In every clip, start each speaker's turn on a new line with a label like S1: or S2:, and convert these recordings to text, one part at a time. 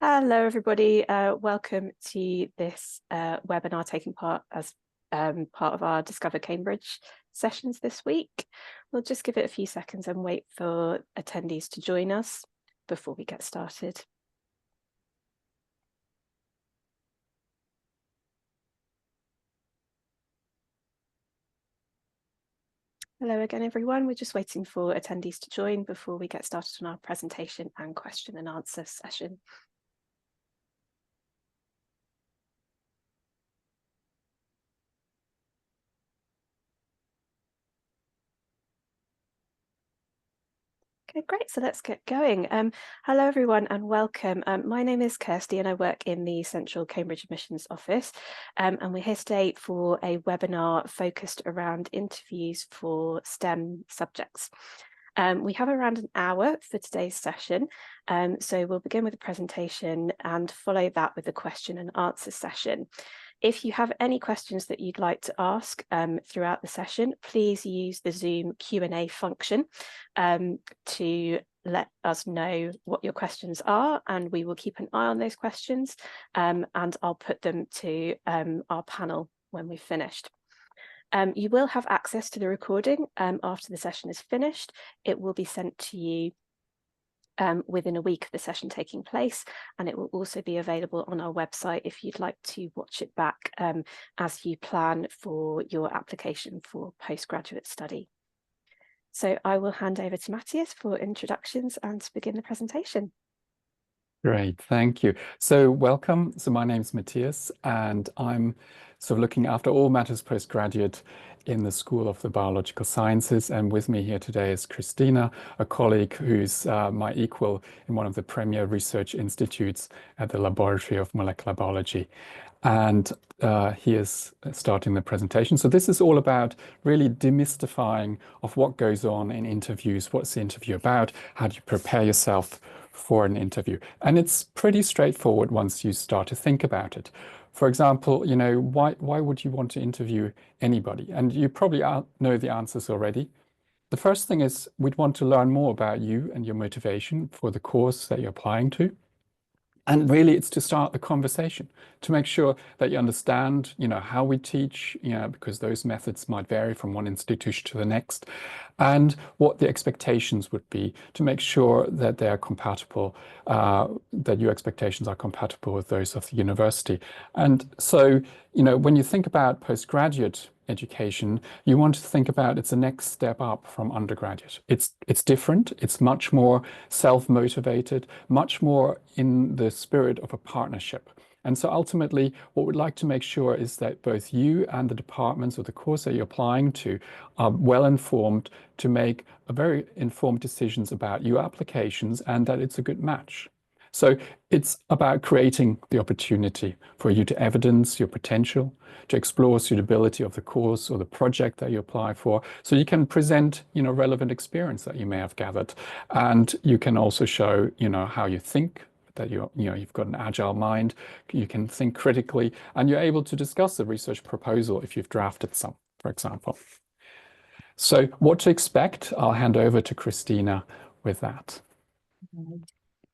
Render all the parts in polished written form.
S1: Hello, everybody. Welcome to this webinar taking part as part of our Discover Cambridge sessions this week. We'll just give it a few seconds and wait for attendees to join us before we get started. Hello again, everyone. We're just waiting for attendees to join before we get started on our presentation and question and answer session. Okay, great. So let's get going. Hello, everyone, and welcome. My name is Kirsty, and I work in the Central Cambridge Admissions Office. And we're here today for a webinar focused around interviews for STEM subjects. We have around an hour for today's session. So we'll begin with a presentation and follow that with a question and answer session. If you have any questions that you'd like to ask throughout the session, please use the Zoom Q&A function to let us know what your questions are, and we will keep an eye on those questions, and I'll put them to our panel when we've finished. You will have access to the recording after the session is finished. It will be sent to you within a week of the session taking place, and it will also be available on our website if you'd like to watch it back as you plan for your application for postgraduate study. So I will hand over to Matthias for introductions and to begin the presentation.
S2: Great, thank you. So welcome. So my name is Matthias, and I'm sort of looking after all matters postgraduate in the School of the Biological Sciences. And with me here today is Christina, a colleague who's my equal in one of the premier research institutes at the Laboratory of Molecular Biology. And he is starting the presentation. So this is all about really demystifying of what goes on in interviews. What's the interview about? How do you prepare yourself for an interview? And it's pretty straightforward once you start to think about it. For example, you know, why would you want to interview anybody? And you probably know the answers already. The first thing is we'd want to learn more about you and your motivation for the course that you're applying to. And really, it's to start the conversation, to make sure that you understand, you know, how we teach, you know, because those methods might vary from one institution to the next, and what the expectations would be to make sure that they are compatible, that your expectations are compatible with those of the university. And so, you know, when you think about postgraduate education, you want to think about it's the next step up from undergraduate. It's different. It's much more self-motivated, much more in the spirit of a partnership. And so ultimately, what we'd like to make sure is that both you and the departments or the course that you're applying to are well informed to make very informed decisions about your applications and that it's a good match. So it's about creating the opportunity for you to evidence your potential, to explore suitability of the course or the project that you apply for. So you can present, you know, relevant experience that you may have gathered. And you can also show, you know, how you think, that you've got an agile mind, you can think critically, and you're able to discuss the research proposal if you've drafted some, for example. So what to expect? I'll hand over to Christina with that.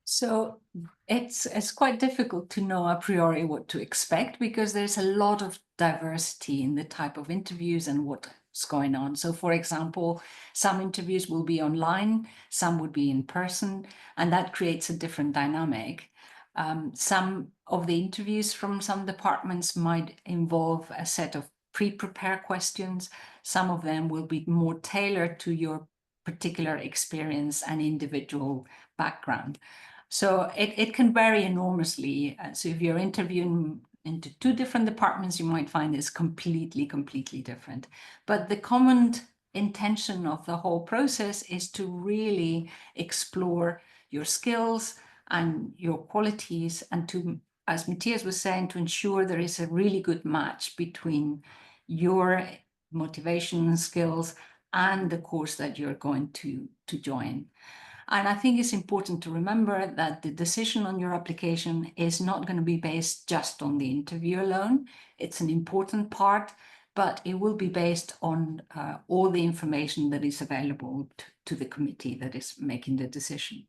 S3: So it's quite difficult to know a priori what to expect because there's a lot of diversity in the type of interviews and what's going on. So for example, some interviews will be online, some would be in person, and that creates a different dynamic. Some of the interviews from some departments might involve a set of pre-prepared questions. Some of them will be more tailored to your particular experience and individual background. So it can vary enormously. So if you're interviewing into two different departments, you might find this completely different. But the common intention of the whole process is to really explore your skills and your qualities and to, as Matthias was saying, to ensure there is a really good match between your motivation and skills and the course that you're going to join. And I think it's important to remember that the decision on your application is not going to be based just on the interview alone. It's an important part, but it will be based on all the information that is available to the committee that is making the decision.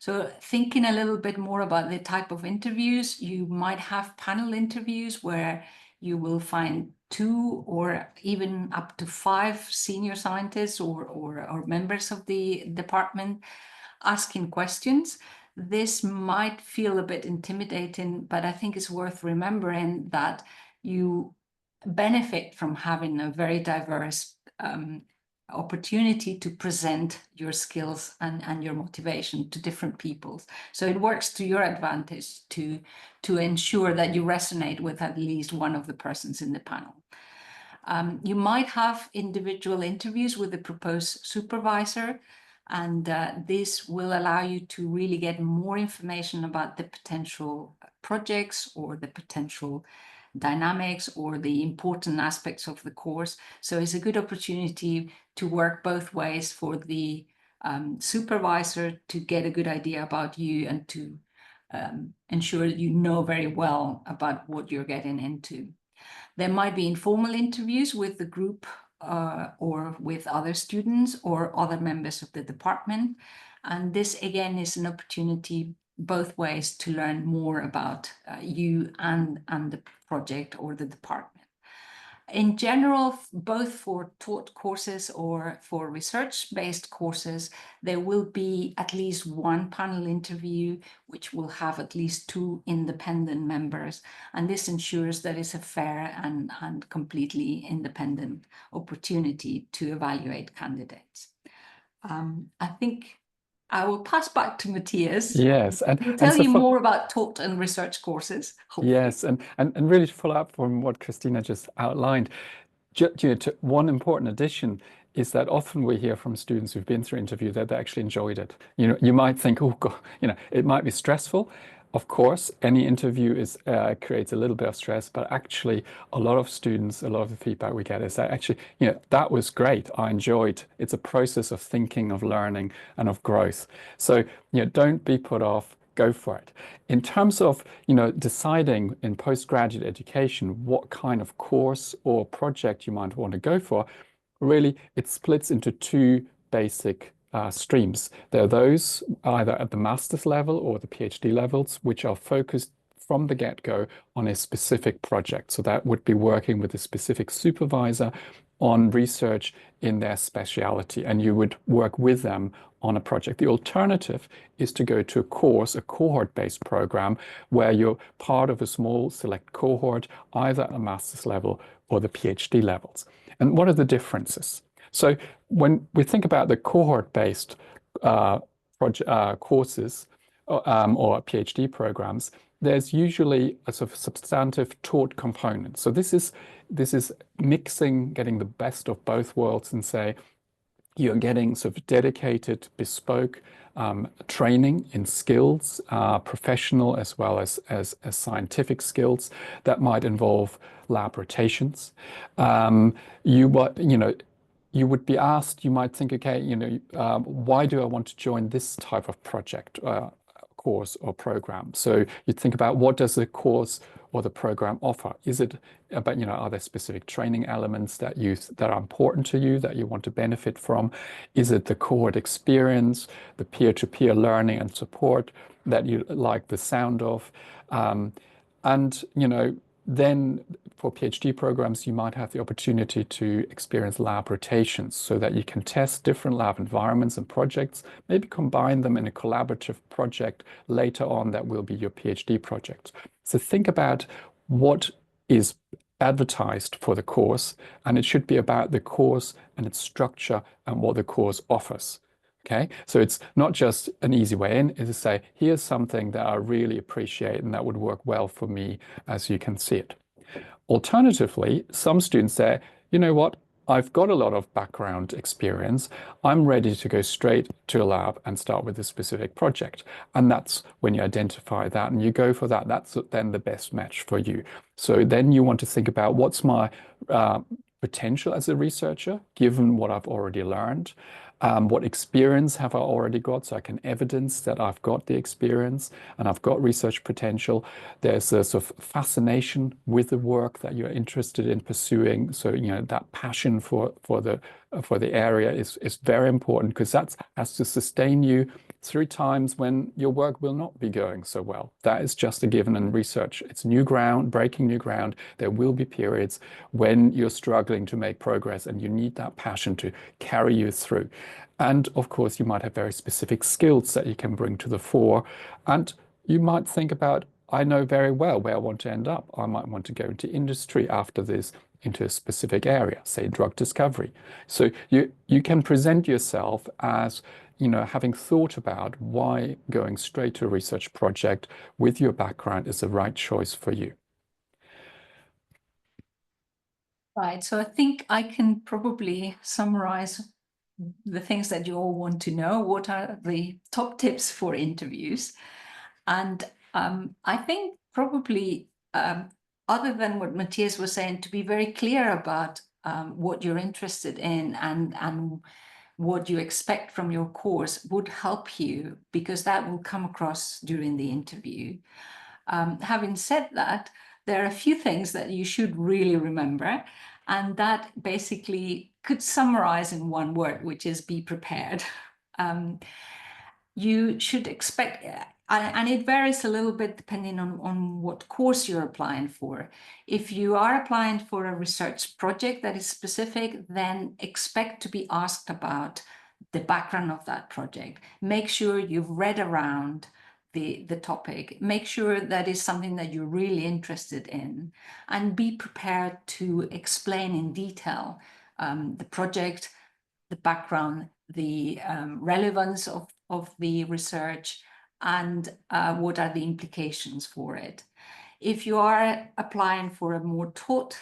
S3: So thinking a little bit more about the type of interviews, you might have panel interviews where you will find 2 or even up to 5 senior scientists or members of the department asking questions. This might feel a bit intimidating, but I think it's worth remembering that you benefit from having a very diverse opportunity to present your skills and your motivation to different people. So it works to your advantage to ensure that you resonate with at least one of the persons in the panel. You might have individual interviews with the proposed supervisor, and this will allow you to really get more information about the potential projects or the potential dynamics or the important aspects of the course. So it's a good opportunity to work both ways for the supervisor to get a good idea about you and to ensure that you know very well about what you're getting into. There might be informal interviews with the group or with other students or other members of the department. And this again is an opportunity both ways to learn more about you and the project or the department. In general, both for taught courses or for research-based courses, there will be at least one panel interview, which will have at least 2 independent members. And this ensures that it's a fair and completely independent opportunity to evaluate candidates. I think I will pass back to Matthias.
S2: Yes,
S3: He'll tell you more about taught and research courses. Hopefully.
S2: Yes, and really to follow up from what Christina just outlined, one important addition is that often we hear from students who've been through interview that they actually enjoyed it. You might think, oh God, it might be stressful. Of course, any interview creates a little bit of stress, but actually a lot of students, a lot of the feedback we get is that actually, that was great. I enjoyed. It's a process of thinking, of learning, and of growth. So, don't be put off. Go for it. In terms of, deciding in postgraduate education what kind of course or project you might want to go for, really it splits into 2 basic streams. There are those either at the master's level or the PhD levels, which are focused from the get-go on a specific project. So that would be working with a specific supervisor on research in their specialty, and you would work with them on a project. The alternative is to go to a course, a cohort-based program, where you're part of a small select cohort, either at the master's level or the PhD levels. And what are the differences? So when we think about the cohort-based courses or PhD programs, there's usually a sort of substantive taught component. So this is mixing, getting the best of both worlds, and say you're getting sort of dedicated, bespoke training in skills, professional as well as scientific skills that might involve lab rotations. You would be asked, you might think, okay, why do I want to join this type of project, course or program? So you think about, what does the course or the program offer? Is it about, are there specific training elements that are important to you, that you want to benefit from? Is it the cohort experience, the peer-to-peer learning and support that you like the sound of? Then for PhD programs, you might have the opportunity to experience lab rotations so that you can test different lab environments and projects, maybe combine them in a collaborative project later on that will be your PhD project. So think about what is advertised for the course, and it should be about the course and its structure and what the course offers. Okay, so it's not just an easy way in, it's to say, here's something that I really appreciate and that would work well for me as you can see it. Alternatively, some students say, you know what, I've got a lot of background experience. I'm ready to go straight to a lab and start with a specific project. And that's when you identify that and you go for that. That's then the best match for you. So then you want to think about, what's my potential as a researcher, given what I've already learned? What experience have I already got, so I can evidence that I've got the experience and I've got research potential. There's a sort of fascination with the work that you're interested in pursuing. So, that passion for the area is very important, because that has to sustain you through times when your work will not be going so well. That is just a given in research. It's new ground, breaking new ground. There will be periods when you're struggling to make progress and you need that passion to carry you through. And of course, you might have very specific skills that you can bring to the fore. And you might think about, I know very well where I want to end up. I might want to go into industry after this, into a specific area, say drug discovery. So you can present yourself as, having thought about why going straight to a research project with your background is the right choice for you.
S3: Right. So I think I can probably summarize the things that you all want to know. What are the top tips for interviews? And I think probably, other than what Matthias was saying, to be very clear about what you're interested in and what you expect from your course would help you, because that will come across during the interview. Having said that, there are a few things that you should really remember, and that basically could summarize in one word, which is be prepared. You should expect, and it varies a little bit depending on what course you're applying for. If you are applying for a research project that is specific, then expect to be asked about the background of that project. Make sure you've read around the topic. Make sure that is something that you're really interested in, and be prepared to explain in detail the project, the background, the relevance of the research, and what are the implications for it. If you are applying for a more taught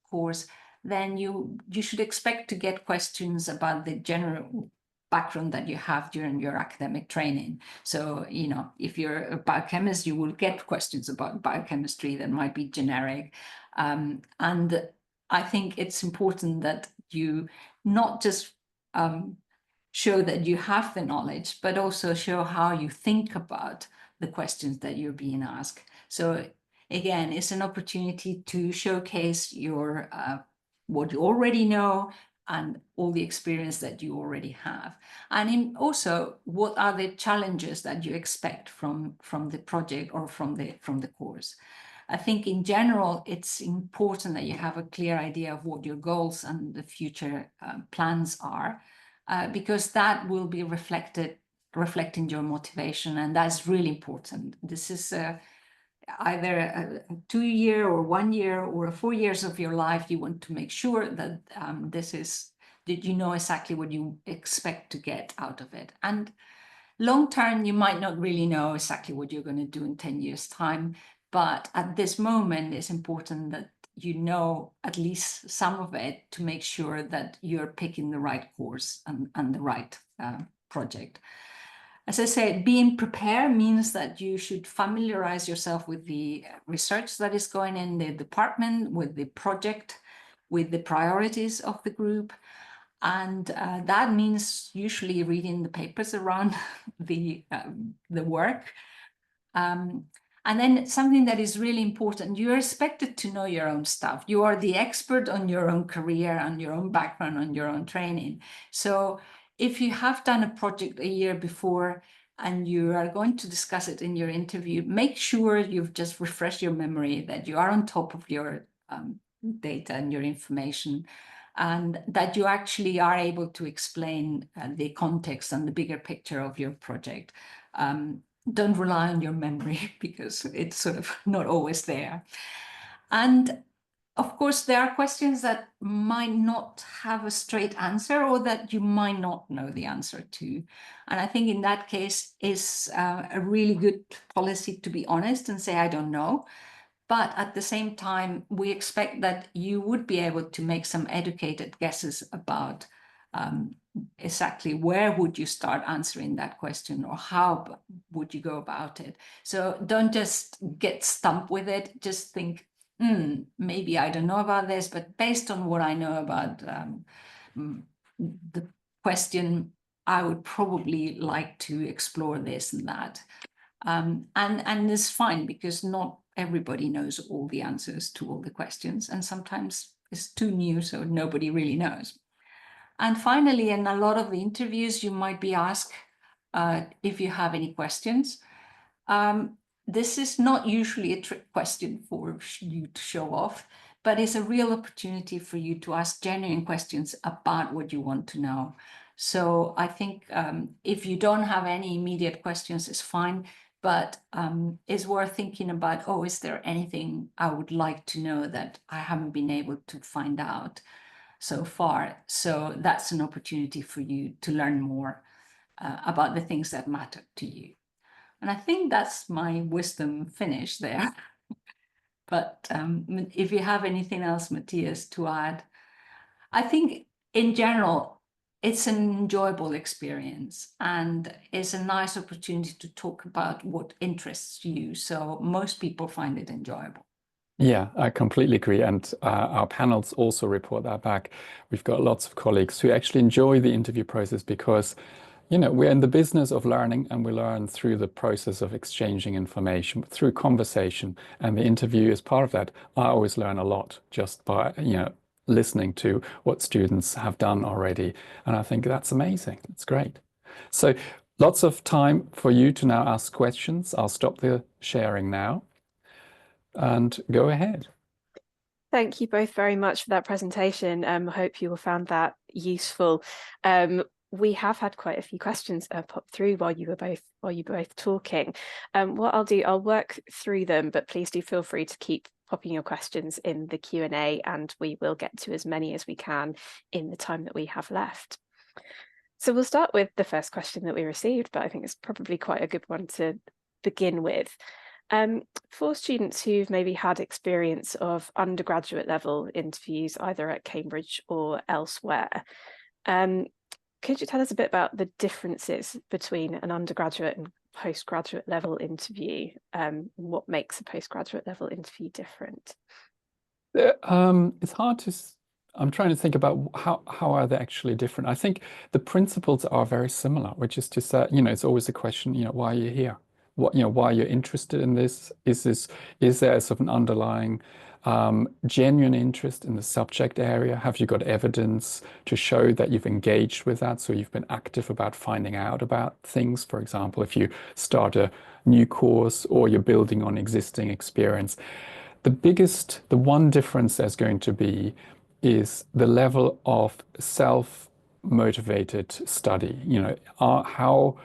S3: course, then you should expect to get questions about the general background that you have during your academic training. So, if you're a biochemist, you will get questions about biochemistry that might be generic. And I think it's important that you not just show that you have the knowledge, but also show how you think about the questions that you're being asked. So again, it's an opportunity to showcase your what you already know and all the experience that you already have. And also, what are the challenges that you expect from the project or from the course? I think in general, it's important that you have a clear idea of what your goals and the future plans are, because that will be reflecting your motivation, and that's really important. This is either a 2-year or 1 year or 4 years of your life. You want to make sure that that you know exactly what you expect to get out of it. And long term, you might not really know exactly what you're going to do in 10 years' time, but at this moment, it's important that you know at least some of it to make sure that you're picking the right course and the right project. As I said, being prepared means that you should familiarize yourself with the research that is going in the department, with the project, with the priorities of the group. And that means usually reading the papers around the work. And then something that is really important, you're expected to know your own stuff. You are the expert on your own career, on your own background, on your own training. So if you have done a project a year before and you are going to discuss it in your interview, make sure you've just refreshed your memory, that you are on top of your data and your information, and that you actually are able to explain the context and the bigger picture of your project. Don't rely on your memory, because it's sort of not always there. And of course, there are questions that might not have a straight answer, or that you might not know the answer to. And I think in that case, it's a really good policy to be honest and say, I don't know. But at the same time, we expect that you would be able to make some educated guesses about exactly where would you start answering that question, or how would you go about it. So don't just get stumped with it. Just think, maybe I don't know about this, but based on what I know about the question, I would probably like to explore this and that. And it's fine, because not everybody knows all the answers to all the questions, and sometimes it's too new, so nobody really knows. And finally, in a lot of the interviews, you might be asked if you have any questions. This is not usually a trick question for you to show off, but it's a real opportunity for you to ask genuine questions about what you want to know. So I think if you don't have any immediate questions, it's fine, but it's worth thinking about, oh, is there anything I would like to know that I haven't been able to find out so far? So that's an opportunity for you to learn more about the things that matter to you. And I think that's my wisdom finish there. But if you have anything else, Matthias, to add, I think in general, it's an enjoyable experience and it's a nice opportunity to talk about what interests you. So most people find it enjoyable.
S2: Yeah, I completely agree. And our panels also report that back. We've got lots of colleagues who actually enjoy the interview process because, you know, we're in the business of learning and we learn through the process of exchanging information, through conversation. And the interview is part of that. I always learn a lot just by, you know, listening to what students have done already. And I think that's amazing. It's great. So lots of time for you to now ask questions. I'll stop the sharing now and go ahead.
S1: Thank you both very much for that presentation. I hope you all found that useful. We have had quite a few questions pop through while you were both talking. What I'll do, I'll work through them, but please do feel free to keep popping your questions in the Q&A, and we will get to as many as we can in the time that we have left. So we'll start with the first question that we received, but I think it's probably quite a good one to begin with. For students who've maybe had experience of undergraduate level interviews, either at Cambridge or elsewhere, could you tell us a bit about the differences between an undergraduate and postgraduate level interview? What makes a postgraduate level interview different?
S2: It's hard to, I'm trying to think about how are they actually different. I think the principles are very similar, which is to say, you know, it's always a question, you know, why are you here? What, you know, why you're interested in this? Is there sort of an underlying genuine interest in the subject area? Have you got evidence to show that you've engaged with that? So you've been active about finding out about things. For example, if you start a new course or you're building on existing experience. The one difference there's going to be is the level of self-motivated study. You know, how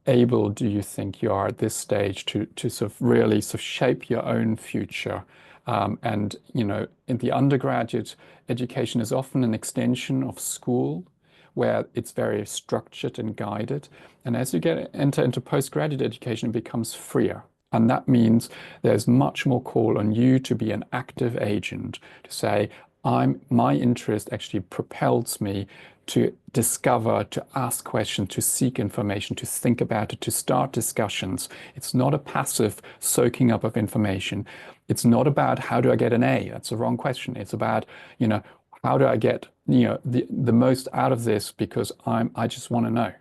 S2: able do you think you are at this stage to sort of really sort of shape your own future? And, you know, in the undergraduate education is often an extension of school where it's very structured and guided. And as you enter into postgraduate education, it becomes freer. And that means there's much more call on you to be an active agent, to say, my interest actually propels me to discover, to ask questions, to seek information, to think about it, to start discussions. It's not a passive soaking up of information. It's not about how do I get an A? That's the wrong question. It's about, you know, how do I get, you know, the most out of this because I just want to know.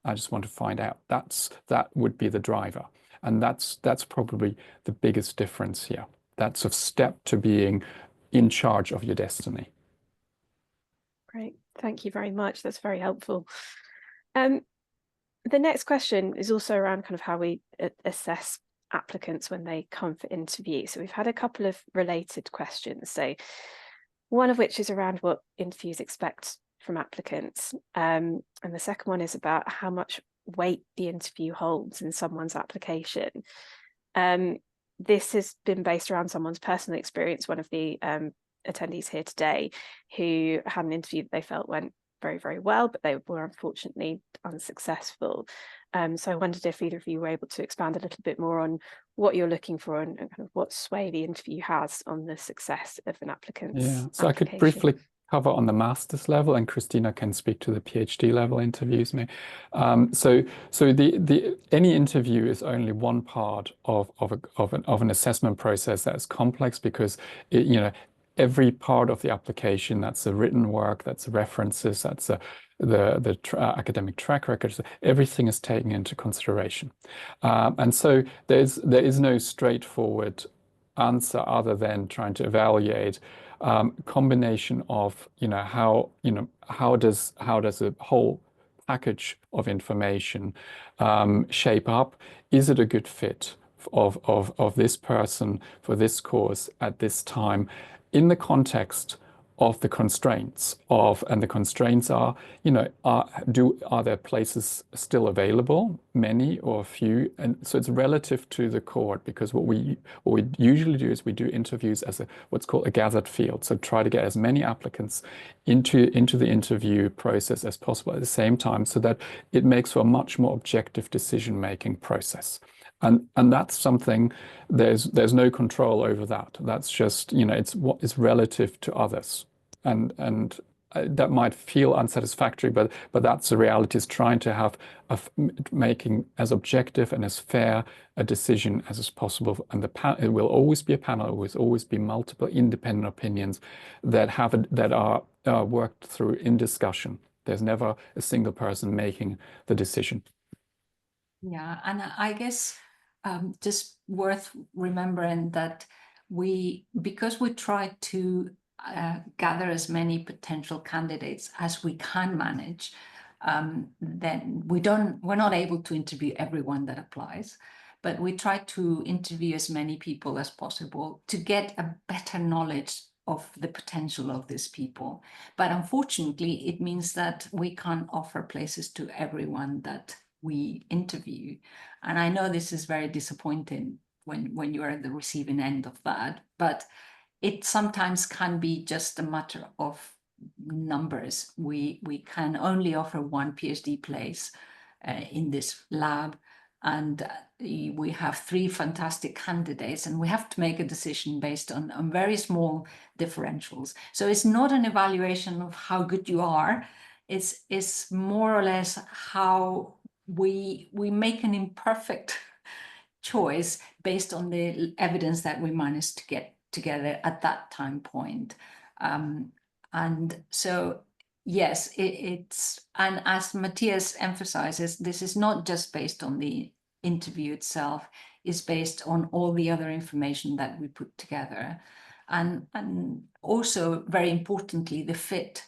S2: I just want to find out. That would be the driver. And that's probably the biggest difference here. That's a step to being in charge of your destiny.
S1: Great, thank you very much. That's very helpful. The next question is also around kind of how we assess applicants when they come for interview. So we've had a couple of related questions. So one of which is around what interviews expect from applicants. And the second one is about how much weight the interview holds in someone's application. This has been based around someone's personal experience. One of the attendees here today who had an interview that they felt went very, very well, but they were unfortunately unsuccessful. So I wondered if either of you were able to expand a little bit more on what you're looking for and kind of what sway the interview has on the success of an applicant's
S2: So
S1: application.
S2: I could briefly cover on the master's level, and Christina can speak to the PhD level interviews. So any interview is only one part of an assessment process that's complex because it, you know, every part of the application, that's the written work, that's the references, that's the academic track records, everything is taken into consideration. And so there is no straightforward answer other than trying to evaluate combination of, you know, how does a whole package of information shape up? Is it a good fit of this person for this course at this time in the context of the constraints and the constraints are, are there places still available, many or a few? And so it's relative to the cohort, because what we usually do is we do interviews as what's called a gathered field. So try to get as many applicants into the interview process as possible at the same time, so that it makes for a much more objective decision-making process. And that's something, there's no control over that. That's just, it's what is relative to others. And that might feel unsatisfactory, but that's the reality, is trying to have making as objective and as fair a decision as is possible. And it will always be a panel, it will always be multiple independent opinions that are worked through in discussion. There's never a single person making the decision.
S3: Yeah, and I guess just worth remembering that because we try to gather as many potential candidates as we can manage, then we're not able to interview everyone that applies, but we try to interview as many people as possible to get a better knowledge of the potential of these people. But unfortunately, it means that we can't offer places to everyone that we interview. And I know this is very disappointing when you're at the receiving end of that, but it sometimes can be just a matter of numbers. We can only offer one PhD place in this lab, and we have 3 fantastic candidates, and we have to make a decision based on very small differentials. So it's not an evaluation of how good you are. It's more or less how we make an imperfect choice based on the evidence that we managed to get together at that time point. And so, yes, and as Matthias emphasizes, this is not just based on the interview itself, it's based on all the other information that we put together. And also, very importantly, the fit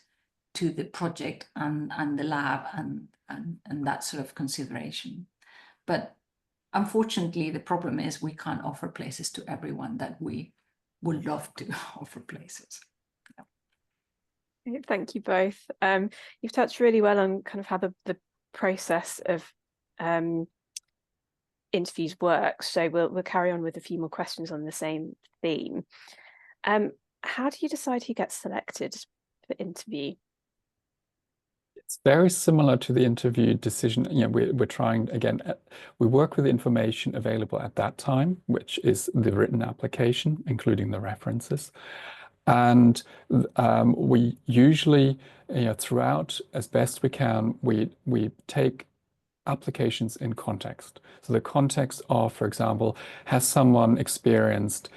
S3: to the project and the lab and that sort of consideration. But unfortunately, the problem is we can't offer places to everyone that we would love to offer places.
S1: Thank you both. You've touched really well on kind of how the process of interviews works. So we'll carry on with a few more questions on the same theme. How do you decide who gets selected for interview?
S2: It's very similar to the interview decision. We're trying, again, we work with the information available at that time, which is the written application, including the references. And we usually, throughout, as best we can, we take applications in context. So the context of, for example, has someone experienced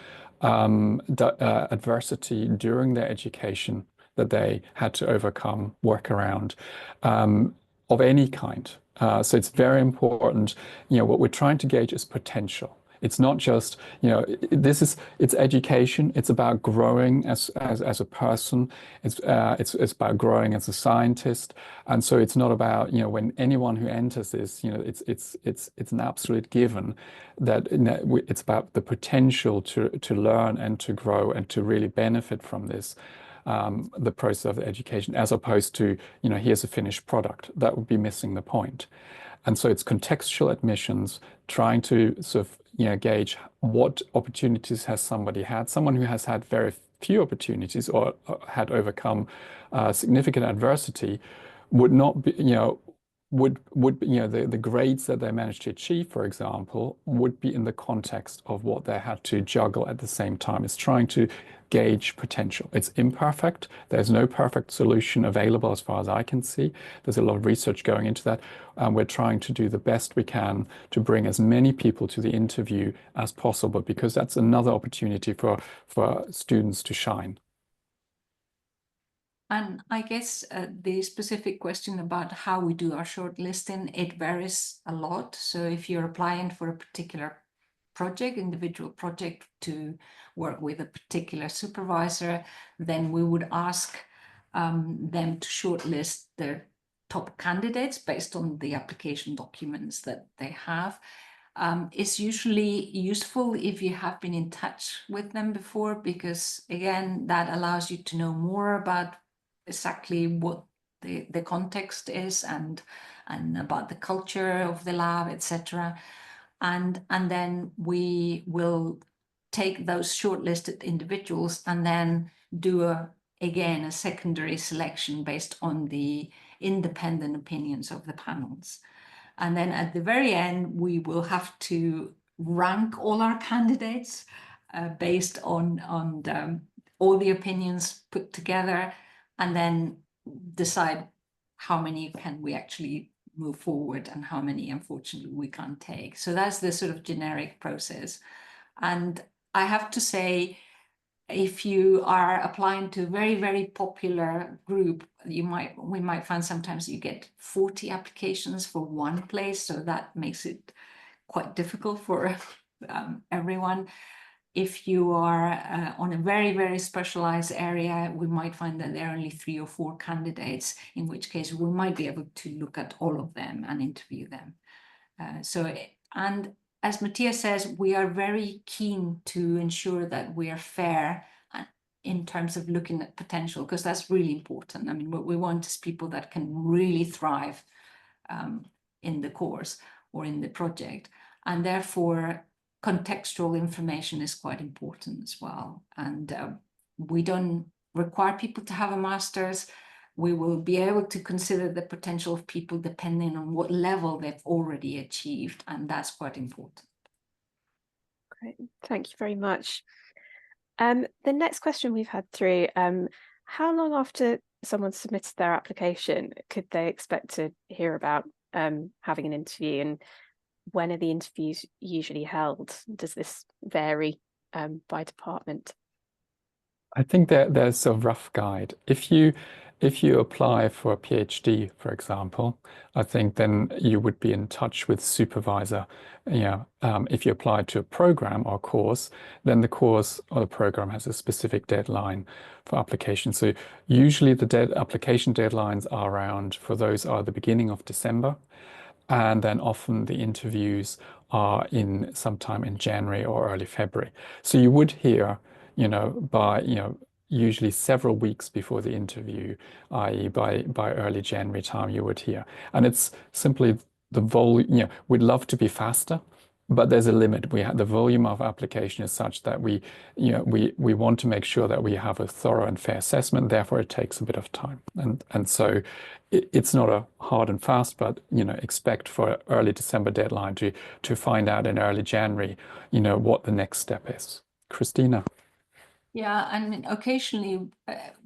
S2: adversity during their education that they had to overcome, work around, of any kind. So it's very important. What we're trying to gauge is potential. It's not just, it's education. It's about growing as a person. It's about growing as a scientist. And so it's not about, when anyone who enters this, it's an absolute given that it's about the potential to learn and to grow and to really benefit from this. The process of the education, as opposed to, here's a finished product. That would be missing the point. And so it's contextual admissions, trying to sort of, gauge what opportunities has somebody had. Someone who has had very few opportunities or had overcome significant adversity would not be, the grades that they managed to achieve, for example, would be in the context of what they had to juggle at the same time. It's trying to gauge potential. It's imperfect. There's no perfect solution available as far as I can see. There's a lot of research going into that. We're trying to do the best we can to bring as many people to the interview as possible, because that's another opportunity for students to shine.
S3: And I guess the specific question about how we do our shortlisting, it varies a lot. So if you're applying for a particular project, individual project, to work with a particular supervisor, then we would ask them to shortlist their top candidates based on the application documents that they have. It's usually useful if you have been in touch with them before, because again, that allows you to know more about exactly what the context is and about the culture of the lab, etc. And then we will take those shortlisted individuals and then do again a secondary selection based on the independent opinions of the panels. And then at the very end, we will have to rank all our candidates based on all the opinions put together, and then decide how many can we actually move forward and how many, unfortunately, we can't take. So that's the sort of generic process. And I have to say, if you are applying to a very, very popular group, we might find sometimes you get 40 applications for one place. So that makes it quite difficult for everyone. If you are on a very, very specialized area, we might find that there are only 3 or 4 candidates, in which case we might be able to look at all of them and interview them. And as Matthias says, we are very keen to ensure that we are fair in terms of looking at potential, because that's really important. I mean, what we want is people that can really thrive in the course or in the project. And therefore, contextual information is quite important as well. And we don't require people to have a master's. We will be able to consider the potential of people depending on what level they've already achieved, and that's quite important.
S1: Great, thank you very much. The next question we've had through, how long after someone submitted their application could they expect to hear about having an interview, and when are the interviews usually held? Does this vary by department?
S2: I think that there's a rough guide. If you apply for a PhD, for example, I think then you would be in touch with supervisor. If you apply to a program or course, then the course or the program has a specific deadline for application. So usually the application deadlines are around, for those are the beginning of December. And then often the interviews are in sometime in January or early February. So you would hear, by, usually several weeks before the interview, i.e. by early January time, you would hear. And it's simply the volume, we'd love to be faster, but there's a limit. The volume of application is such that we want to make sure that we have a thorough and fair assessment. Therefore, it takes a bit of time. And so it's not a hard and fast, but expect for early December deadline to find out in early January, what the next step is. Christina.
S3: Yeah, and occasionally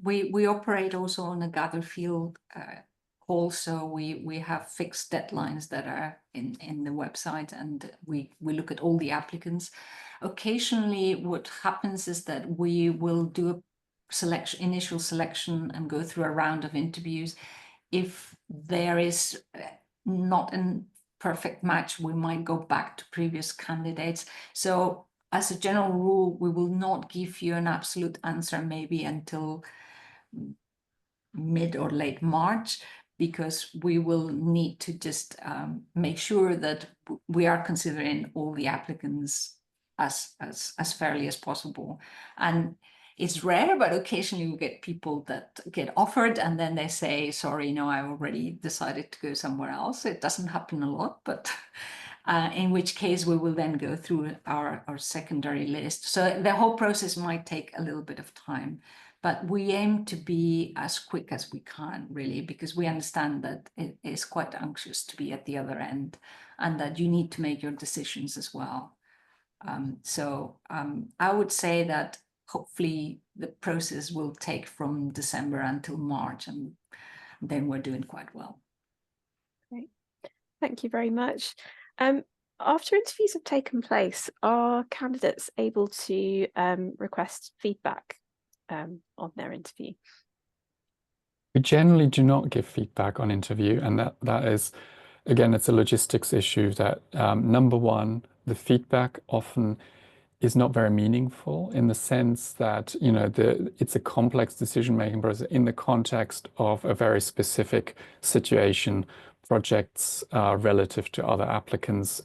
S3: we operate also on a gather field call, so we have fixed deadlines that are in the website, and we look at all the applicants. Occasionally, what happens is that we will do a initial selection and go through a round of interviews. If there is not a perfect match, we might go back to previous candidates. So as a general rule, we will not give you an absolute answer maybe until mid or late March, because we will need to just make sure that we are considering all the applicants as fairly as possible. And it's rare, but occasionally we get people that get offered and then they say, sorry, no, I already decided to go somewhere else. It doesn't happen a lot, but in which case we will then go through our secondary list. So the whole process might take a little bit of time, but we aim to be as quick as we can, really, because we understand that it is quite anxious to be at the other end and that you need to make your decisions as well. I would say that hopefully the process will take from December until March, and then we're doing quite well.
S1: Great. Thank you very much. After interviews have taken place, are candidates able to request feedback on their interview?
S2: We generally do not give feedback on interview, and that is, again, it's a logistics issue that number one, the feedback often is not very meaningful in the sense that, you know, it's a complex decision-making process in the context of a very specific situation, projects relative to other applicants,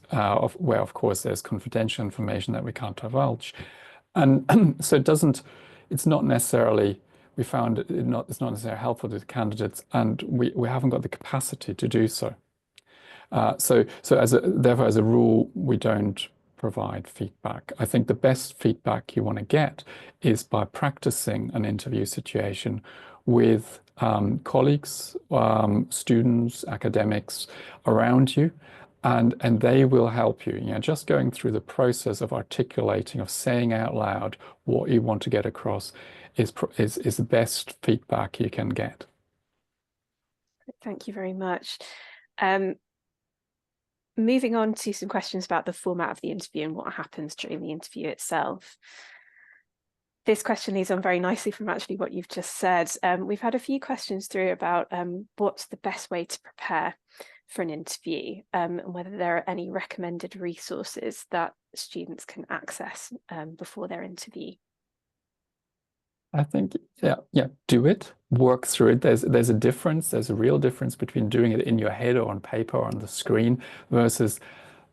S2: where of course there's confidential information that we can't divulge. And so it's not necessarily, we found it's not necessarily helpful to the candidates, and we haven't got the capacity to do so. Therefore, as a rule, we don't provide feedback. I think the best feedback you want to get is by practicing an interview situation with colleagues, students, academics around you, and they will help you. You know, just going through the process of articulating, of saying out loud what you want to get across is the best feedback you can get.
S1: Thank you very much. Moving on to some questions about the format of the interview and what happens during the interview itself. This question leads on very nicely from actually what you've just said. We've had a few questions through about what's the best way to prepare for an interview, and whether there are any recommended resources that students can access before their interview.
S2: I think, yeah, do it, work through it. There's a difference. There's a real difference between doing it in your head or on paper or on the screen versus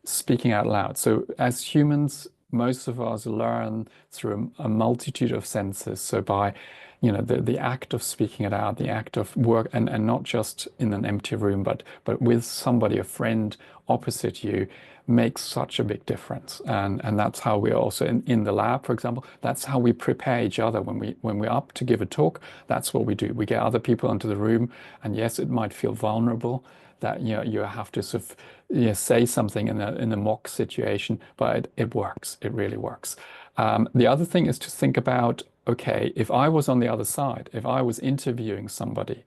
S2: speaking out loud. So as humans, most of us learn through a multitude of senses. So by, you know, the act of speaking it out, the act of work, and not just in an empty room, but with somebody, a friend opposite you, makes such a big difference. And that's how we also in the lab, for example, that's how we prepare each other when we're up to give a talk. That's what we do. We get other people into the room, and yes, it might feel vulnerable that, you know, you have to sort of, you know, say something in a mock situation, but it works. It really works. The other thing is to think about, okay, if I was on the other side, if I was interviewing somebody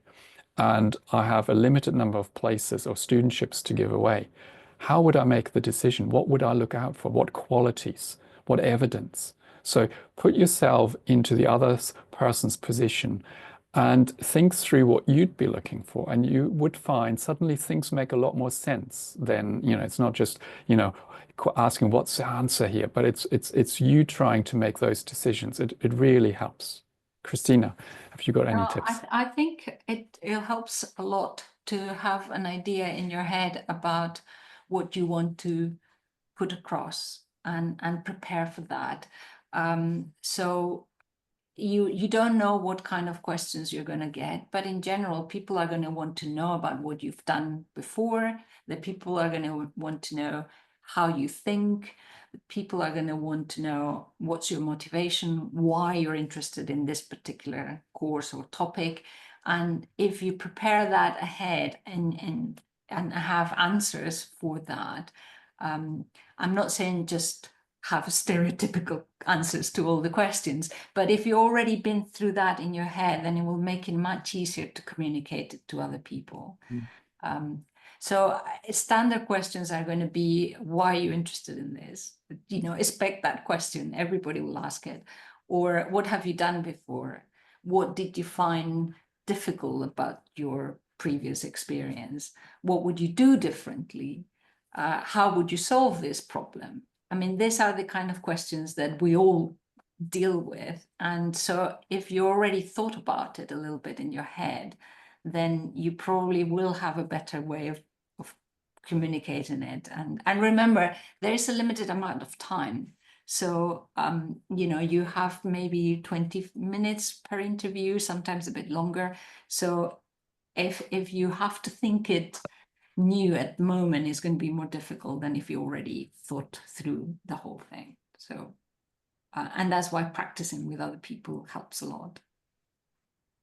S2: and I have a limited number of places or studentships to give away, how would I make the decision? What would I look out for? What qualities? What evidence? So put yourself into the other person's position and think through what you'd be looking for, and you would find suddenly things make a lot more sense. Then, you know, it's not just, you know, asking what's the answer here, but it's you trying to make those decisions. It really helps. Christina, have you got any tips?
S3: I think it helps a lot to have an idea in your head about what you want to put across and prepare for that. So you don't know what kind of questions you're going to get, but in general, people are going to want to know about what you've done before. The people are going to want to know how you think. People are going to want to know what's your motivation, why you're interested in this particular course or topic. And if you prepare that ahead and have answers for that, I'm not saying just have stereotypical answers to all the questions, but if you've already been through that in your head, then it will make it much easier to communicate it to other people. So standard questions are going to be, why are you interested in this? You know, expect that question. Everybody will ask it. Or what have you done before? What did you find difficult about your previous experience? What would you do differently? How would you solve this problem? I mean, these are the kind of questions that we all deal with. And so if you already thought about it a little bit in your head, then you probably will have a better way of communicating it. And remember, there is a limited amount of time. So, you know, you have maybe 20 minutes per interview, sometimes a bit longer. So if you have to think it new at the moment, is going to be more difficult than if you already thought through the whole thing. So, and that's why practicing with other people helps a lot.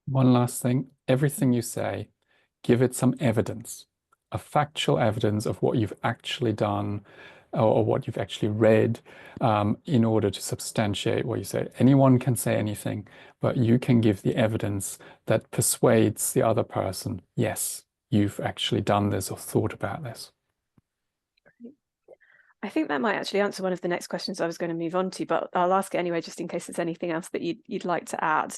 S2: One last thing, everything you say, give it some evidence, a factual evidence of what you've actually done or what you've actually read, in order to substantiate what you say. Anyone can say anything, but you can give the evidence that persuades the other person, yes, you've actually done this or thought about this.
S1: I think that might actually answer one of the next questions I was going to move on to, but I'll ask it anyway, just in case there's anything else that you'd like to add.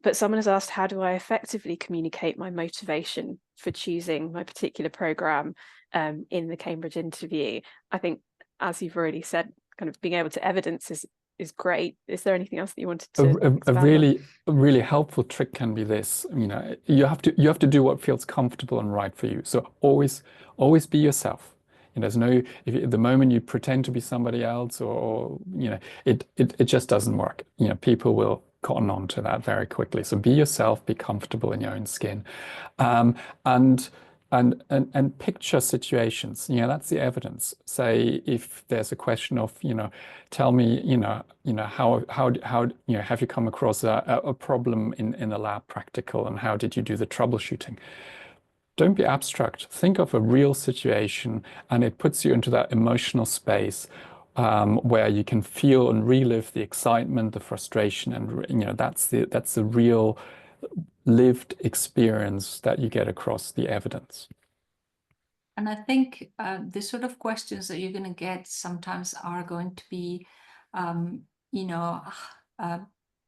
S1: But someone has asked, how do I effectively communicate my motivation for choosing my particular program in the Cambridge interview? I think, as you've already said, kind of being able to evidence is is great. Is there anything else that you wanted
S2: A,
S1: to
S2: a, a
S1: expand on?
S2: really helpful trick can be this. You have to do what feels comfortable and right for you. So always be yourself. There's no, the moment you pretend to be somebody else, or it just doesn't work. People will cotton on to that very quickly. So be yourself, be comfortable in your own skin, um, and and picture situations. That's the evidence. Say if there's a question of, tell me, how have you come across a problem in the lab practical, and how did you do the troubleshooting? Don't be abstract. Think of a real situation, and it puts you into that emotional space where you can feel and relive the excitement, the frustration, and that's the real lived experience that you get across the evidence.
S3: And I think the sort of questions that you're going to get sometimes are going to be,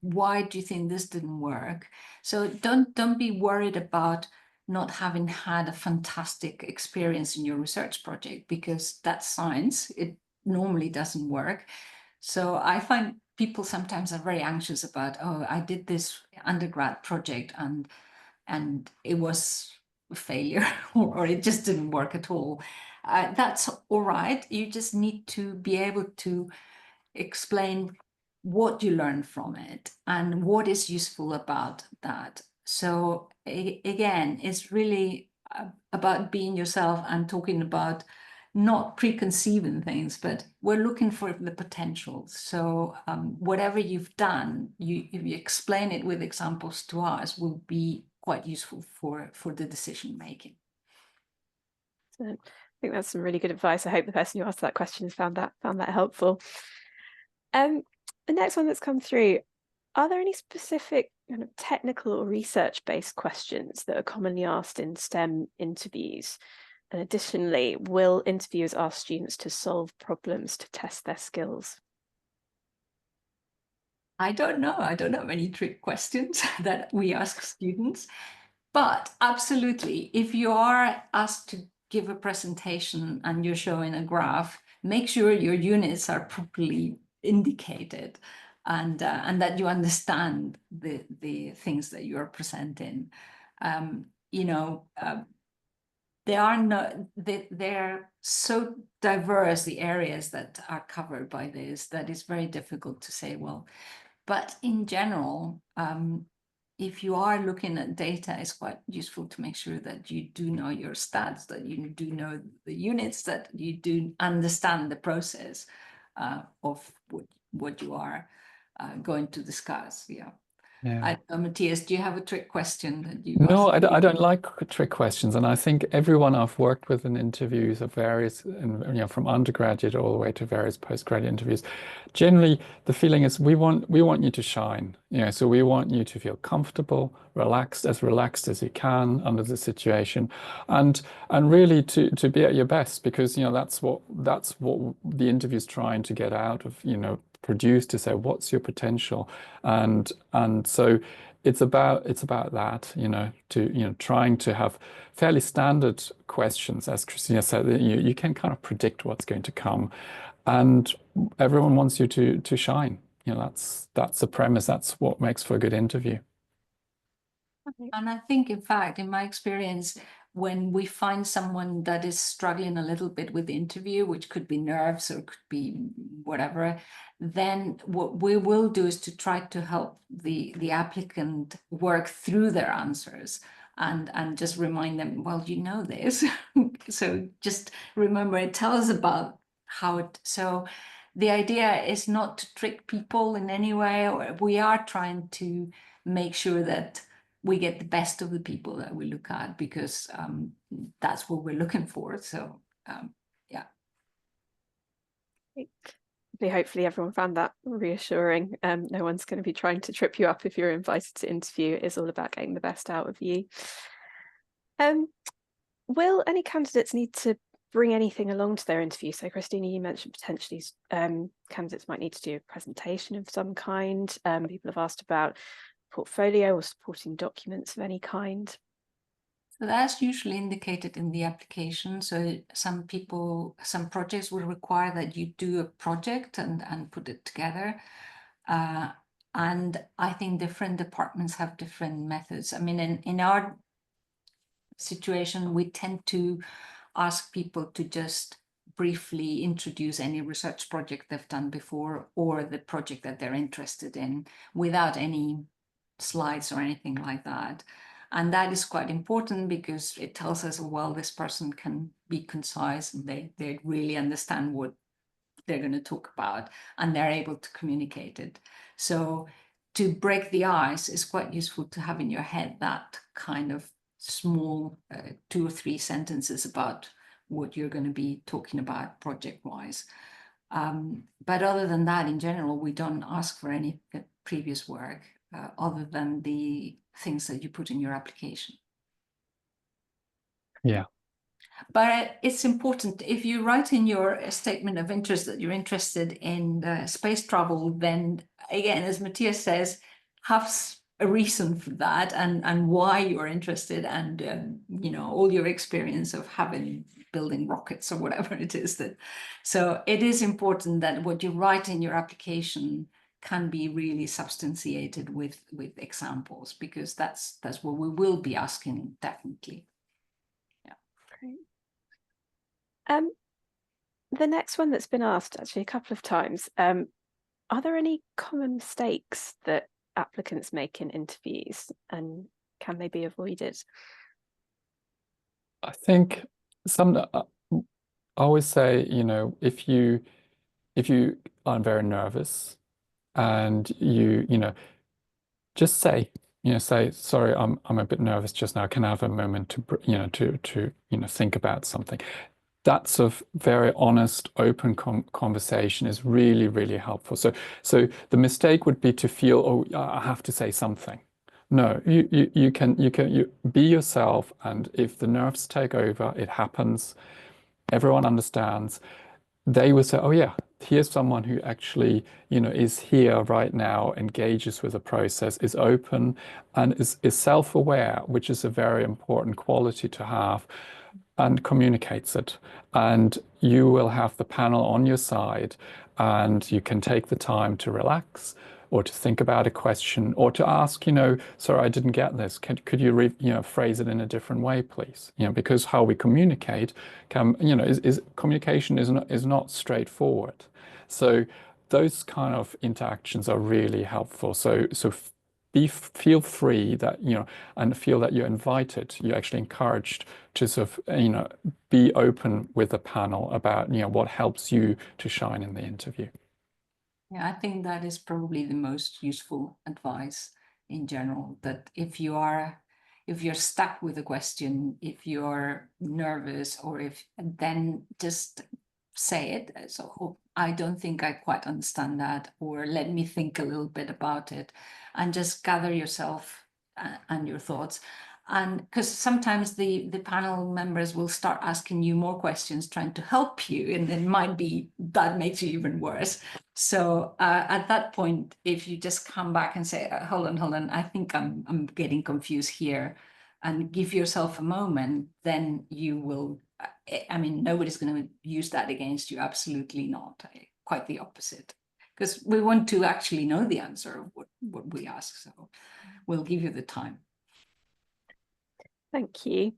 S3: why do you think this didn't work? So don't be worried about not having had a fantastic experience in your research project, because that's science. It normally doesn't work. So I find people sometimes are very anxious about, oh, I did this undergrad project and it was a failure or it just didn't work at all. That's all right. You just need to be able to explain what you learned from it and what is useful about that. So again, it's really about being yourself and talking about not preconceiving things, but we're looking for the potential. So whatever you've done, if you explain it with examples to us, will be quite useful for the decision making.
S1: So I think that's some really good advice. I hope the person who asked that question has found that helpful. The next one that's come through, are there any specific kind of technical or research-based questions that are commonly asked in STEM interviews? And additionally, will interviewers ask students to solve problems to test their skills?
S3: I don't know. I don't have any trick questions that we ask students, but absolutely, if you are asked to give a presentation and you're showing a graph, make sure your units are properly indicated and that you understand the things that you are presenting. They're so diverse, the areas that are covered by this, that it's very difficult to say, well, but in general, if you are looking at data, it's quite useful to make sure that you do know your stats, that you do know the units, that you do understand the process of what you are going to discuss. Yeah. Matthias, do you have a trick question that you asked?
S2: No, I don't like trick questions, and I think everyone I've worked with in interviews of various, from undergraduate all the way to various postgraduate interviews, generally the feeling is we want you to shine. So we want you to feel comfortable, relaxed as you can under the situation, and really to be at your best, because that's what the interview is trying to get out of produce, to say what's your potential, and so. It's about that, trying to have fairly standard questions, as Christina said. You can kind of predict what's going to come, and everyone wants you to shine. That's the premise. That's what makes for a good interview.
S3: And I think, in fact, in my experience, when we find someone that is struggling a little bit with the interview, which could be nerves or could be whatever, then what we will do is to try to help the applicant work through their answers and just remind them, well, you know this. So just remember, tell us about how it, so the idea is not to trick people in any way, or we are trying to make sure that we get the best of the people that we look at, because that's what we're looking for. So yeah.
S1: Hopefully everyone found that reassuring. No one's going to be trying to trip you up if you're invited to interview. It's all about getting the best out of you. Will any candidates need to bring anything along to their interview? So Christina, you mentioned potentially candidates might need to do a presentation of some kind. People have asked about portfolio or supporting documents of any kind.
S3: So that's usually indicated in the application. So some projects will require that you do a project and put it together. And I think different departments have different methods. I mean, in our situation, we tend to ask people to just briefly introduce any research project they've done before or the project that they're interested in without any slides or anything like that. And that is quite important because it tells us, well, this person can be concise and they really understand what they're going to talk about and they're able to communicate it. So to break the ice is quite useful to have in your head that kind of small 2 or 3 sentences about what you're going to be talking about project-wise. But other than that, in general, we don't ask for any previous work other than the things that you put in your application.
S2: Yeah.
S3: But it's important, if you write in your statement of interest that you're interested in space travel, then again, as Matthias says, have a reason for that and why you're interested and, you know, all your experience of building rockets or whatever it is that. So it is important that what you write in your application can be really substantiated with examples, because that's what we will be asking, definitely.
S1: Great. The next one that's been asked actually a couple of times, are there any common mistakes that applicants make in interviews, and can they be avoided?
S2: I think I always say, you know, if you are very nervous and you know, just say, sorry, I'm a bit nervous just now. Can I have a moment to, think about something? That sort of very honest, open conversation is really, really helpful. So the mistake would be to feel, oh, I have to say something. No, you can be yourself, and if the nerves take over, it happens. Everyone understands. They will say, oh yeah, here's someone who actually, is here right now, engages with the process, is open, and is self-aware, which is a very important quality to have, and communicates it. And you will have the panel on your side, and you can take the time to relax or to think about a question or to ask, sorry, I didn't get this. Could you phrase it in a different way, please? Because how we communicate communication is not straightforward. So those kind of interactions are really helpful. So feel free that, and feel that you're invited, you're actually encouraged to sort of, be open with the panel about, what helps you to shine in the interview.
S3: Yeah, I think that is probably the most useful advice in general, that if you're stuck with a question, if you're nervous, or then just say it. So, oh, I don't think I quite understand that, or let me think a little bit about it, and just gather yourself and your thoughts. And because sometimes the panel members will start asking you more questions, trying to help you, and it might be that makes you even worse. So at that point, if you just come back and say, hold on, I think I'm getting confused here, and give yourself a moment, then you will, I mean, nobody's going to use that against you. Absolutely not. Quite the opposite. Because we want to actually know the answer of what we ask. So we'll give you the time.
S1: Thank you.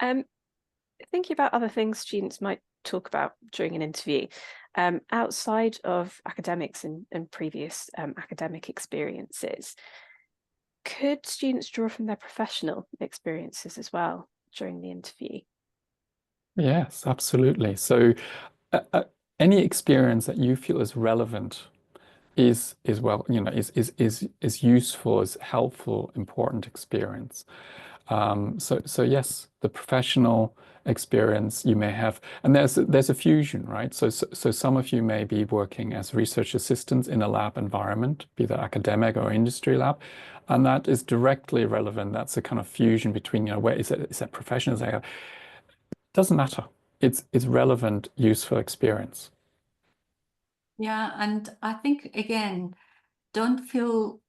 S1: Thinking about other things students might talk about during an interview, outside of academics and previous academic experiences, could students draw from their professional experiences as well during the interview?
S2: Yes, absolutely. So any experience that you feel is relevant is well, is useful, is helpful, important experience. So yes, the professional experience you may have, and there's a fusion, right? So some of you may be working as research assistants in a lab environment, be that academic or industry lab, and that is directly relevant. That's a kind of fusion between, where is that professional? It doesn't matter. It's relevant, useful experience.
S3: Yeah, and I think, again, don't feel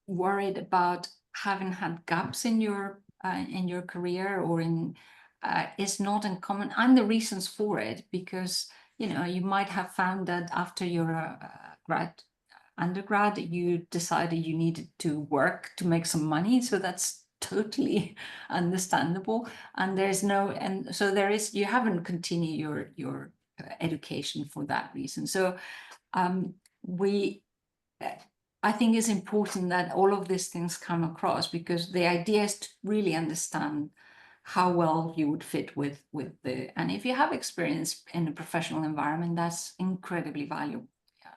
S3: worried about having had gaps in your in your career or in is not uncommon, and the reasons for it, because you might have found that after your undergrad, you decided you needed to work to make some money, so that's totally understandable. And so you haven't continued your education for that reason. So I think it's important that all of these things come across, because the idea is to really understand how well you would fit with and if you have experience in a professional environment, that's incredibly valuable. Yeah.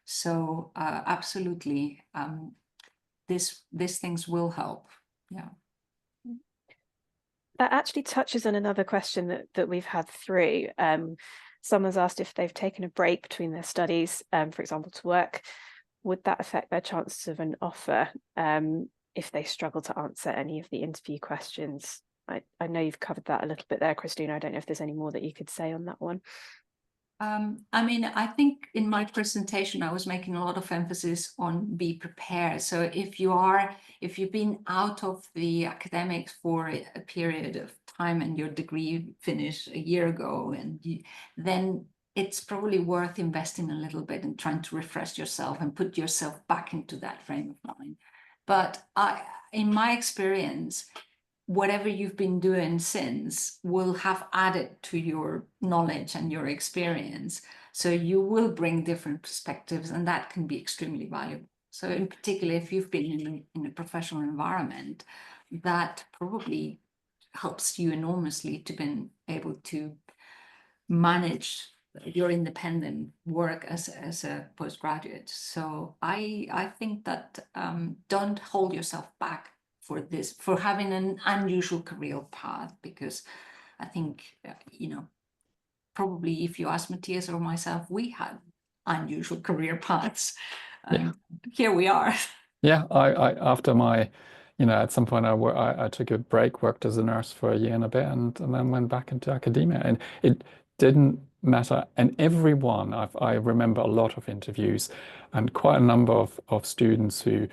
S3: So absolutely, these things will help. Yeah.
S1: That actually touches on another question that we've had through. Someone's asked if they've taken a break between their studies, for example, to work. Would that affect their chances of an offer if they struggle to answer any of the interview questions? I know you've covered that a little bit there, Christina. I don't know if there's any more that you could say on that one.
S3: I mean, I think in my presentation, I was making a lot of emphasis on be prepared. So if you've been out of the academics for a period of time and your degree finished a year ago, then it's probably worth investing a little bit and trying to refresh yourself and put yourself back into that frame of mind. But in my experience, whatever you've been doing since will have added to your knowledge and your experience. So you will bring different perspectives, and that can be extremely valuable. So in particular, if you've been in a professional environment, that probably helps you enormously to be able to manage your independent work as a postgraduate. So I think that don't hold yourself back for having an unusual career path, because I think probably if you ask Matthias or myself, we had unusual career paths, and here we are.
S2: Yeah, I after my, at some point I took a break, worked as a nurse for a year and a bit, and then went back into academia, and it didn't matter. And everyone, I remember a lot of interviews, and quite a number of students who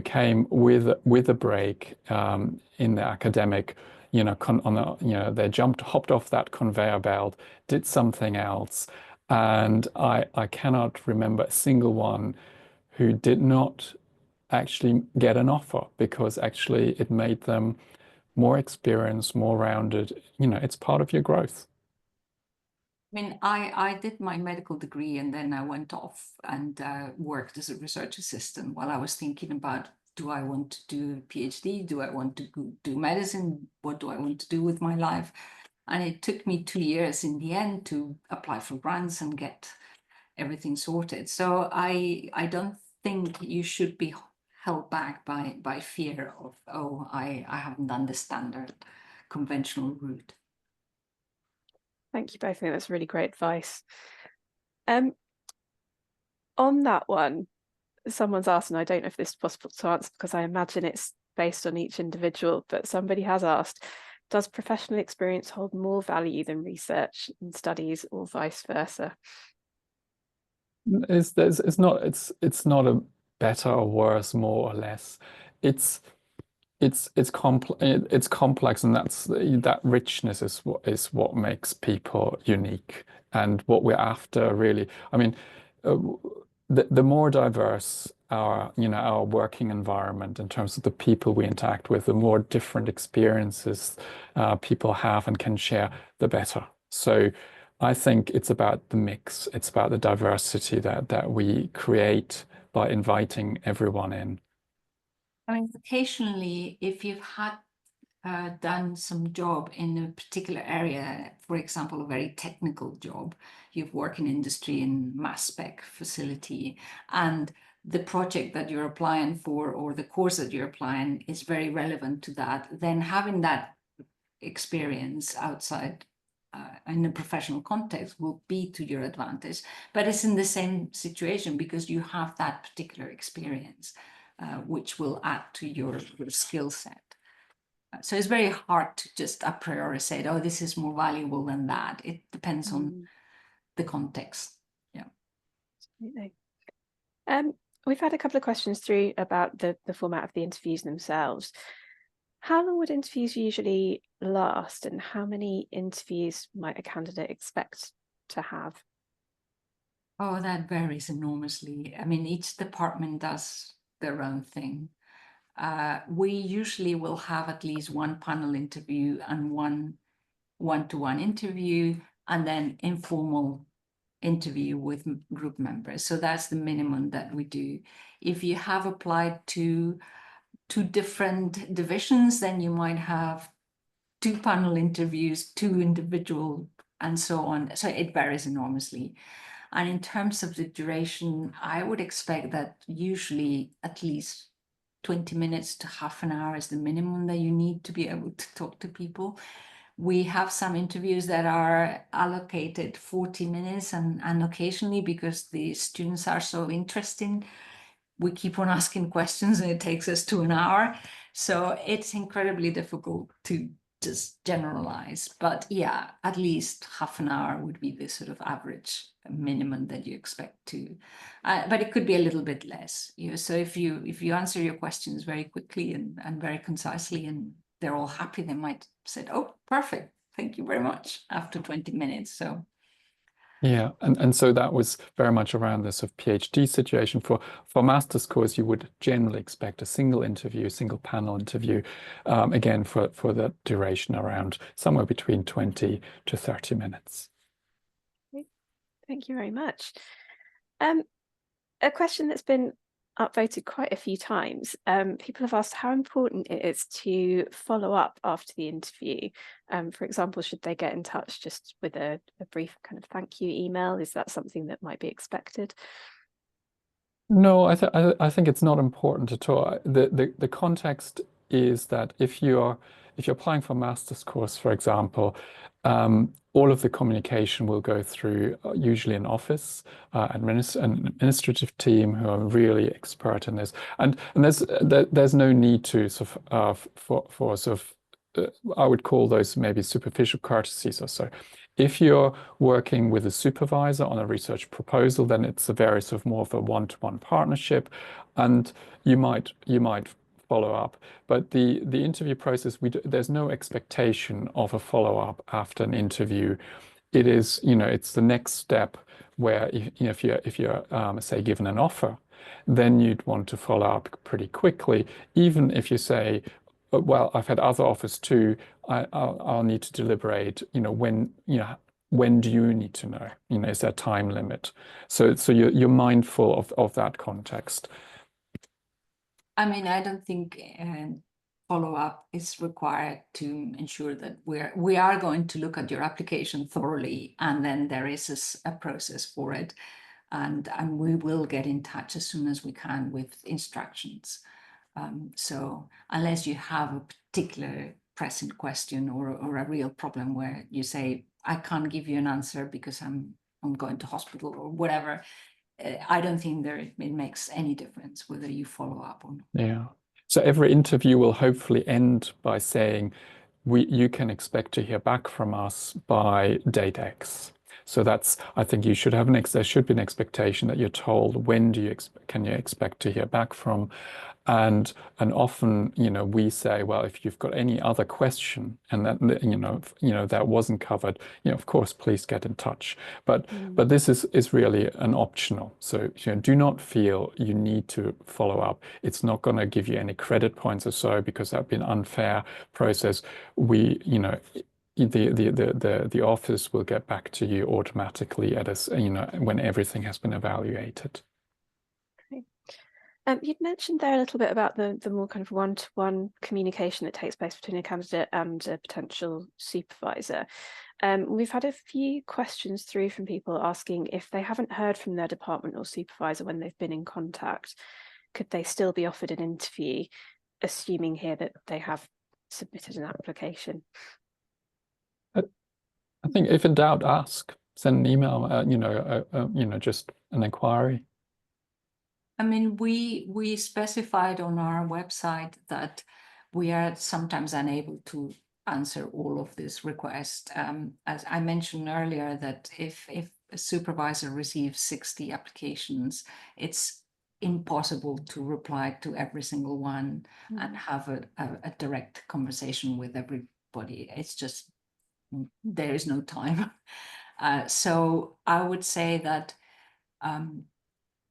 S2: came with a break in the academic, they hopped off that conveyor belt, did something else, and I cannot remember a single one who did not actually get an offer, because actually it made them more experienced, more rounded. It's part of your growth.
S3: I mean, I did my medical degree, and then I went off and worked as a research assistant while I was thinking about, do I want to do a PhD? Do I want to do medicine? What do I want to do with my life? And it took me 2 years in the end to apply for grants and get everything sorted. So I don't think you should be held back by fear of, oh, I haven't done the standard conventional route.
S1: Thank you both. I think that's really great advice. On that one, someone's asked, and I don't know if this is possible to answer because I imagine it's based on each individual, but somebody has asked, does professional experience hold more value than research and studies, or vice versa?
S2: It's not a better or worse, more or less. It's complex, and that richness is what makes people unique, and what we're after, really. I mean, the more diverse our working environment in terms of the people we interact with, the more different experiences people have and can share, the better. So I think it's about the mix. It's about the diversity that we create by inviting everyone in.
S3: I mean, occasionally, if you've had done some job in a particular area, for example, a very technical job, you've worked in industry in mass spec facility, and the project that you're applying for or the course that you're applying is very relevant to that, then having that experience outside in a professional context will be to your advantage. But it's in the same situation because you have that particular experience, which will add to your skill set. So it's very hard to just a priori say, oh, this is more valuable than that. It depends on the context. Yeah.
S1: Absolutely. We've had a couple of questions through about the format of the interviews themselves. How long would interviews usually last, and how many interviews might a candidate expect to have?
S3: Oh, that varies enormously. I mean, each department does their own thing. We usually will have at least one panel interview and one one-to-one interview, and then informal interview with group members. So that's the minimum that we do. If you have applied to two different divisions, then you might have two panel interviews, two individual, and so on. So it varies enormously. And in terms of the duration, I would expect that usually at least 20 minutes to half an hour is the minimum that you need to be able to talk to people. We have some interviews that are allocated 40 minutes, and occasionally, because the students are so interesting, we keep on asking questions and it takes us to an hour. So it's incredibly difficult to just generalize. But yeah, at least half an hour would be the sort of average minimum that you expect to. But it could be a little bit less. So if you answer your questions very quickly and very concisely, and they're all happy, they might say, "Oh, perfect. Thank you very much," after 20 minutes. So
S2: Yeah, and so that was very much around the sort of PhD situation. For master's course, you would generally expect a single interview, single panel interview, again for the duration around somewhere between 20 to 30 minutes.
S1: Thank you very much. A question that's been upvoted quite a few times. People have asked how important it is to follow up after the interview. For example, should they get in touch just with a brief kind of thank you email? Is that something that might be expected?
S2: No, I think it's not important at all. The context is that if you're applying for a master's course, for example, all of the communication will go through usually an office, an administrative team who are really expert in this, and there's no need to sort of for sort of I would call those maybe superficial courtesies or so. If you're working with a supervisor on a research proposal, then it's a very sort of more of a one-to-one partnership, and you might follow up. But the interview process, there's no expectation of a follow-up after an interview. It is, it's the next step where if you're say given an offer, then you'd want to follow up pretty quickly, even if you say, well, I've had other offers too. I'll need to deliberate. When do you need to know? Is there a time limit? So you're mindful of that context.
S3: I mean, I don't think follow-up is required to ensure that we are going to look at your application thoroughly, and then there is a process for it, and we will get in touch as soon as we can with instructions. So unless you have a particular pressing question or a real problem where you say, I can't give you an answer because I'm going to hospital or whatever, I don't think it makes any difference whether you follow up or not.
S2: Yeah. So every interview will hopefully end by saying, you can expect to hear back from us by date X. So I think you should have there should be an expectation that you're told when can you expect to hear back from, and often we say, well, if you've got any other question and that that wasn't covered, of course please get in touch. But this is really an optional. So do not feel you need to follow up. It's not going to give you any credit points or so, because that'd be an unfair process. The office will get back to you automatically when everything has been evaluated.
S1: You'd mentioned there a little bit about the more kind of one-to-one communication that takes place between a candidate and a potential supervisor. We've had a few questions through from people asking if they haven't heard from their department or supervisor when they've been in contact, could they still be offered an interview, assuming here that they have submitted an application?
S2: I think if in doubt, ask, send an email, just an inquiry.
S3: I mean, we specified on our website that we are sometimes unable to answer all of these requests. As I mentioned earlier, that if a supervisor receives 60 applications, it's impossible to reply to every single one and have a direct conversation with everybody. It's just, there is no time. So I would say that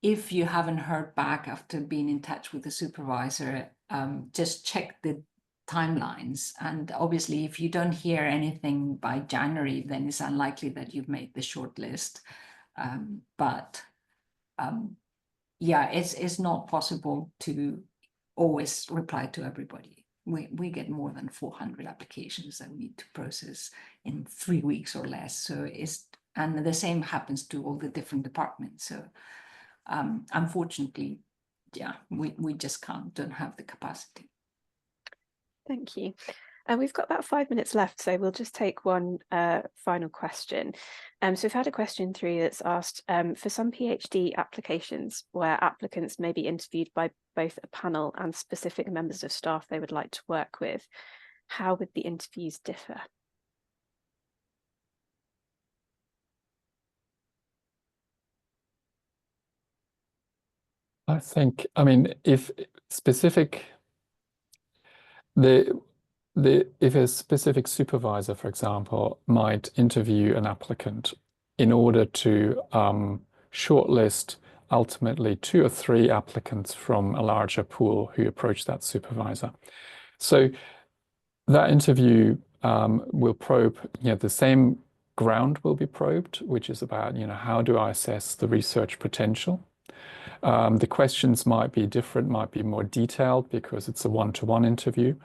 S3: if you haven't heard back after being in touch with the supervisor, just check the timelines. And obviously, if you don't hear anything by January, then it's unlikely that you've made the short list. Yeah, it's not possible to always reply to everybody. We get more than 400 applications that we need to process in 3 weeks or less. So and the same happens to all the different departments. So unfortunately, yeah, we just don't have the capacity.
S1: Thank you. And we've got about 5 minutes left, so we'll just take one final question. So we've had a question through that's asked, for some PhD applications where applicants may be interviewed by both a panel and specific members of staff they would like to work with, how would the interviews differ?
S2: I think, I mean, if if a specific supervisor, for example, might interview an applicant in order to shortlist ultimately 2 or 3 applicants from a larger pool who approach that supervisor. So that interview will probe, the same ground will be probed, which is about, how do I assess the research potential? The questions might be different, might be more detailed because it's a one-to-one interview.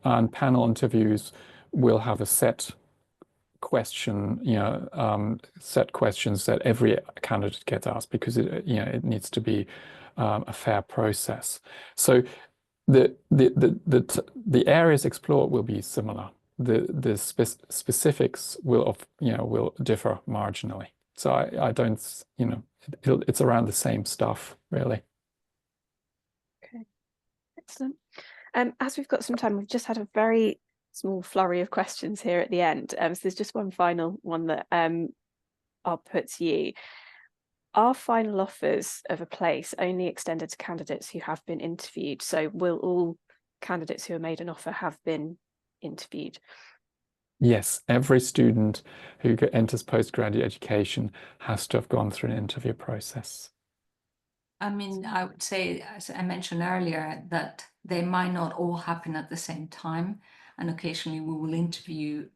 S2: And panel interviews will have a set question, set questions that every candidate gets asked because it needs to be a fair process. So the areas explored will be similar. The specifics will differ marginally. So I don't, it's around the same stuff, really.
S1: Okay, excellent. As we've got some time, we've just had a very small flurry of questions here at the end. So there's just one final one that I'll put to you. Are final offers of a place only extended to candidates who have been interviewed? So will all candidates who are made an offer have been interviewed?
S2: Yes, every student who enters postgraduate education has to have gone through an interview process.
S3: I mean, I would say, as I mentioned earlier, that they might not all happen at the same time. And occasionally we will interview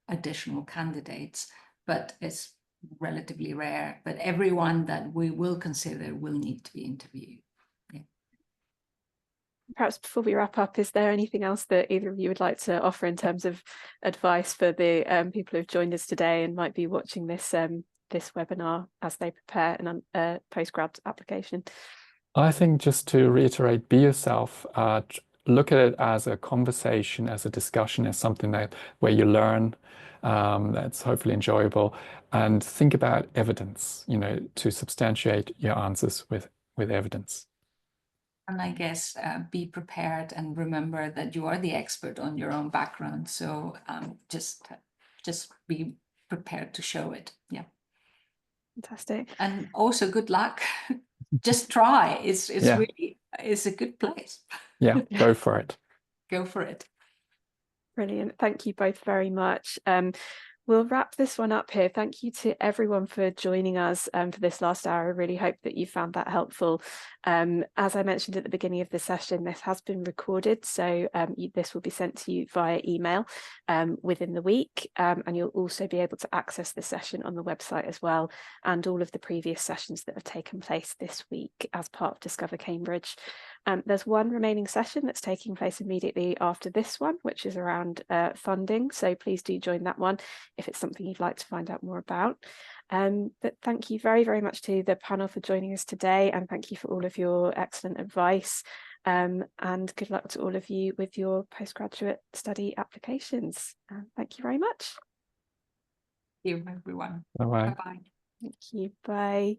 S3: additional candidates, but it's relatively rare. But everyone that we will consider will need to be interviewed. Yeah.
S1: Perhaps before we wrap up, is there anything else that either of you would like to offer in terms of advice for the people who've joined us today and might be watching this this webinar as they prepare a postgrad application?
S2: I think just to reiterate, be yourself. Look at it as a conversation, as a discussion, as something where you learn, that's hopefully enjoyable, and think about evidence, to substantiate your answers with evidence.
S3: And I guess be prepared and remember that you are the expert on your own background. So just be prepared to show it. Yeah.
S1: Fantastic.
S3: And also good luck. Just try. It's really a good place.
S2: Yeah, go for it.
S3: Go for it.
S1: Brilliant. Thank you both very much. We'll wrap this one up here. Thank you to everyone for joining us for this last hour. I really hope that you found that helpful. As I mentioned at the beginning of the session, this has been recorded, so this will be sent to you via email within the week, and you'll also be able to access the session on the website as well, and all of the previous sessions that have taken place this week as part of Discover Cambridge. There's one remaining session that's taking place immediately after this one, which is around funding, so please do join that one if it's something you'd like to find out more about. But thank you very, very much to the panel for joining us today, and thank you for all of your excellent advice, and good luck to all of you with your postgraduate study applications. Thank you very much.
S3: Thank you, everyone.
S2: Bye-bye.
S3: Bye-bye.
S1: Thank you. Bye.